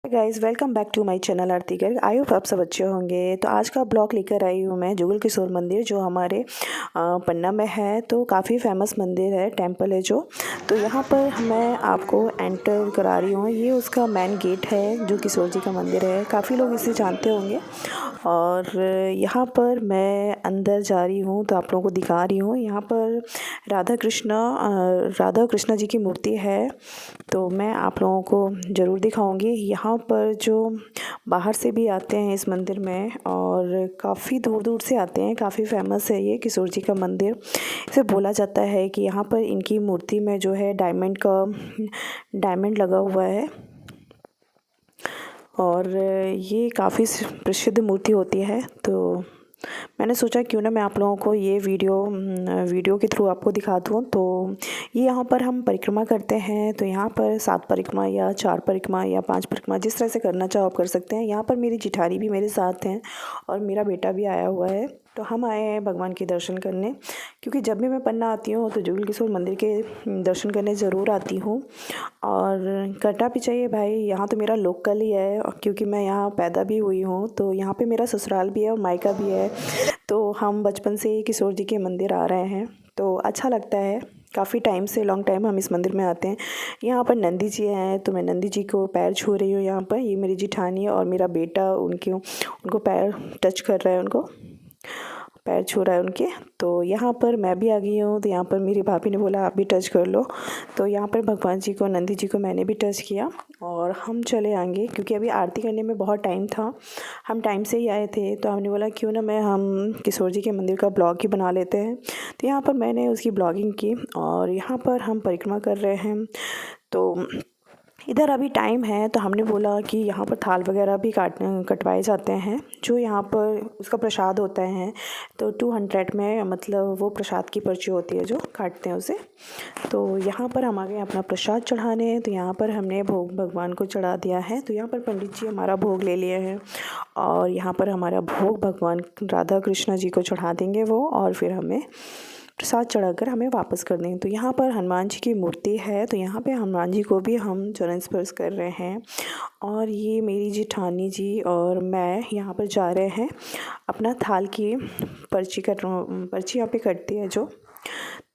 Guys welcome back to my channel Aarti Garg. I hope आप सब अच्छे होंगे। तो आज का ब्लॉग लेकर आई हूँ मैं जुगल किशोर मंदिर जो हमारे पन्ना में है। तो काफ़ी फेमस मंदिर है, टेंपल है जो। तो यहाँ पर मैं आपको एंटर करा रही हूँ। ये उसका मेन गेट है जो किशोर जी का मंदिर है। काफ़ी लोग इसे जानते होंगे। और यहाँ पर मैं अंदर जा रही हूँ तो आप लोगों को दिखा रही हूँ। यहाँ पर राधा कृष्णा जी की मूर्ति है। तो मैं आप लोगों को ज़रूर दिखाऊंगी। यहाँ पर जो बाहर से भी आते हैं इस मंदिर में और काफ़ी दूर दूर से आते हैं। काफ़ी फेमस है ये किशोर जी का मंदिर। इसे बोला जाता है कि यहाँ पर इनकी मूर्ति में जो है डायमंड लगा हुआ है और ये काफ़ी प्रसिद्ध मूर्ति होती है। तो मैंने सोचा क्यों ना मैं आप लोगों को ये वीडियो के थ्रू आपको दिखा दूँ। तो ये यहाँ पर हम परिक्रमा करते हैं। तो यहाँ पर 7 परिक्रमा या 4 परिक्रमा या 5 परिक्रमा जिस तरह से करना चाहो आप कर सकते हैं। यहाँ पर मेरी जिठानी भी मेरे साथ हैं और मेरा बेटा भी आया हुआ है। तो हम आए हैं भगवान के दर्शन करने, क्योंकि जब भी मैं पन्ना आती हूँ तो जुगल किशोर मंदिर के दर्शन करने ज़रूर आती हूँ। और करना भी चाहिए भाई। यहाँ तो मेरा लोकल ही है क्योंकि मैं यहाँ पैदा भी हुई हूँ। तो यहाँ पे मेरा ससुराल भी है और मायका भी है। तो हम बचपन से ही किशोर जी के मंदिर आ रहे हैं तो अच्छा लगता है। काफ़ी टाइम से लॉन्ग टाइम हम इस मंदिर में आते हैं। यहाँ पर नंदी जी हैं तो मैं नंदी जी को पैर छू रही हूँ। यहाँ पर ये मेरी जिठानी और मेरा बेटा उनको पैर टच कर रहा है, उनको पैर छू रहा है उनके। तो यहाँ पर मैं भी आ गई हूँ। तो यहाँ पर मेरी भाभी ने बोला आप भी टच कर लो। तो यहाँ पर भगवान जी को, नंदी जी को मैंने भी टच किया और हम चले आएंगे क्योंकि अभी आरती करने में बहुत टाइम था। हम टाइम से ही आए थे तो हमने बोला क्यों ना हम किशोर जी के मंदिर का ब्लॉग ही बना लेते हैं। तो यहाँ पर मैंने उसकी ब्लॉगिंग की और यहाँ पर हम परिक्रमा कर रहे हैं। तो इधर अभी टाइम है तो हमने बोला कि यहाँ पर थाल वगैरह भी कटवाए जाते हैं जो यहाँ पर उसका प्रसाद होता है। तो 200 में मतलब वो प्रसाद की पर्ची होती है जो काटते हैं उसे। तो यहाँ पर हम आ गए अपना प्रसाद चढ़ाने। तो यहाँ पर हमने भोग भगवान को चढ़ा दिया है। तो यहाँ पर पंडित जी हमारा भोग ले लिए हैं और यहाँ पर हमारा भोग भगवान राधा कृष्णा जी को चढ़ा देंगे वो, और फिर हमें प्रसाद चढ़ाकर हमें वापस कर देंगे। तो यहाँ पर हनुमान जी की मूर्ति है। तो यहाँ पे हनुमान जी को भी हम चरण स्पर्श कर रहे हैं। और ये मेरी जिठानी जी और मैं यहाँ पर जा रहे हैं अपना थाल की पर्ची यहाँ पे कटती है जो।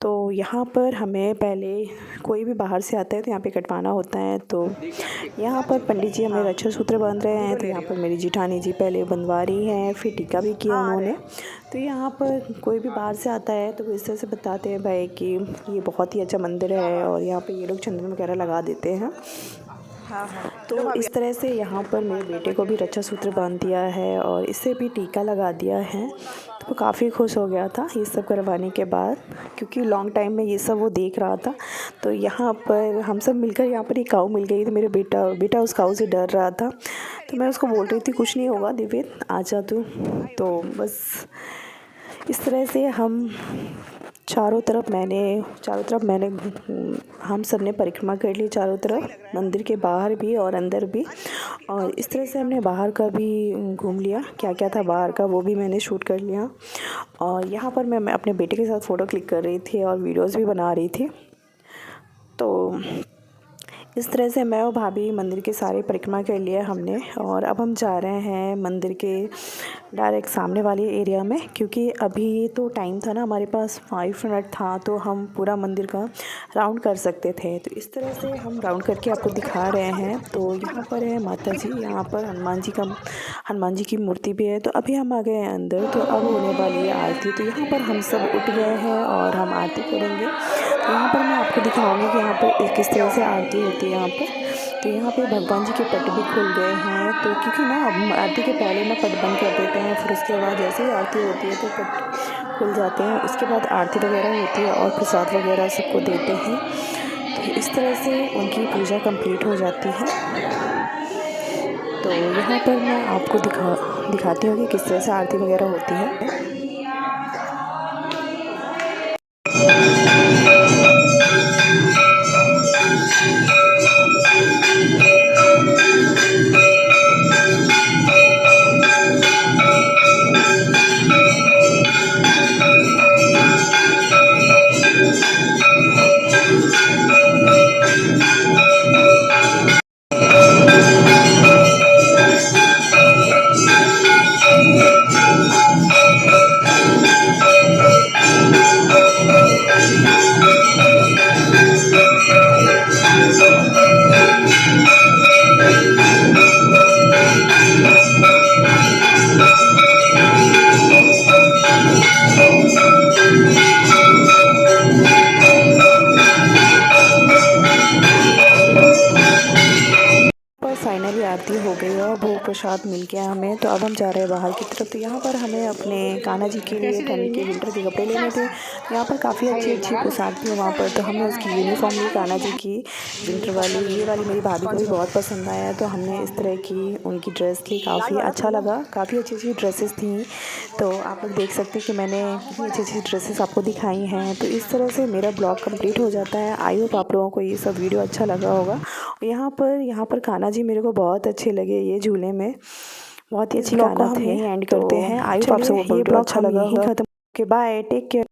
तो यहाँ पर हमें पहले कोई भी बाहर से आता है तो यहाँ पे कटवाना होता है। तो यहाँ पर पंडित जी हमें रक्षा सूत्र बांध रहे हैं। तो यहाँ पर मेरी जिठानी जी पहले बंधवा रही हैं, फिर टीका भी किया उन्होंने। तो यहाँ पर कोई भी बाहर से आता है तो वो इस तरह से बताते हैं भाई कि ये बहुत ही अच्छा मंदिर है और यहाँ पर ये लोग चंदन वगैरह लगा देते हैं। तो इस तरह से यहाँ पर मेरे बेटे को भी रक्षा सूत्र बांध दिया है और इससे भी टीका लगा दिया है। तो वो काफ़ी खुश हो गया था ये सब करवाने के बाद, क्योंकि लॉन्ग टाइम में ये सब वो देख रहा था। तो यहाँ पर हम सब मिलकर यहाँ पर एक काऊ मिल गई। तो मेरे बेटा उस काऊ से डर रहा था। तो मैं उसको बोल रही थी कुछ नहीं होगा दिव्य, आ जा तू। तो बस इस तरह से हम चारों तरफ मैंने हम सब ने परिक्रमा कर ली चारों तरफ, मंदिर के बाहर भी और अंदर भी। और इस तरह से हमने बाहर का भी घूम लिया, क्या क्या था बाहर का वो भी मैंने शूट कर लिया। और यहाँ पर मैं अपने बेटे के साथ फ़ोटो क्लिक कर रही थी और वीडियोस भी बना रही थी। तो इस तरह से मैं और भाभी मंदिर के सारे परिक्रमा कर लिया हमने। और अब हम जा रहे हैं मंदिर के डायरेक्ट सामने वाले एरिया में, क्योंकि अभी तो टाइम था ना, हमारे पास 5 मिनट था तो हम पूरा मंदिर का राउंड कर सकते थे। तो इस तरह से हम राउंड करके आपको दिखा रहे हैं। तो यहाँ पर है माता जी, यहाँ पर हनुमान जी की मूर्ति भी है। तो अभी हम आ गए हैं अंदर। तो अब होने वाली है आरती। तो यहाँ पर हम सब उठ गए हैं और हम आरती करेंगे। तो यहाँ पर मैं आपको दिखाऊंगी कि यहाँ पर किस तरह से आरती होती है यहाँ पर। तो यहाँ पे भगवान जी के पट भी खुल गए हैं। तो क्योंकि ना आरती के पहले ना पट बंद कर देते हैं, फिर उसके बाद जैसे ही आरती होती है तो पट खुल जाते हैं। उसके बाद आरती वगैरह होती है और प्रसाद वगैरह सबको देते हैं। तो इस तरह से उनकी पूजा कंप्लीट हो जाती है। तो यहाँ पर मैं आपको दिखाती हूँ कि किस तरह से आरती वगैरह होती है। फाइनली आरती हो गई और भोग प्रसाद मिल गया हमें। तो अब हम जा रहे हैं बाहर की तरफ। तो यहाँ पर हमें अपने कान्हा जी के लिए ठंड के विंटर के कपड़े लेने थे। यहाँ पर काफ़ी अच्छी अच्छी पोशाक थी वहाँ पर, तो हमने उसकी यूनिफॉर्म ली कान्हा जी की विंटर वाली। ये वाली मेरी भाभी को भी बहुत पसंद आया, तो हमने इस तरह की उनकी ड्रेस ली। काफ़ी अच्छा लगा, काफ़ी अच्छी अच्छी ड्रेसेस थी। तो आप लोग देख सकते हैं कि मैंने कितनी अच्छी अच्छी ड्रेसेस आपको दिखाई हैं। तो इस तरह से मेरा ब्लॉग कंप्लीट हो जाता है। आई होप आप लोगों को ये सब वीडियो अच्छा लगा होगा। यहाँ पर कान्हा जी मेरे को बहुत अच्छे लगे। ये झूले में बहुत ही अच्छी कान्हा थे। एंड करते हैं। आई होप आप सबको वीडियो अच्छा लगा होगा। Bye, take care.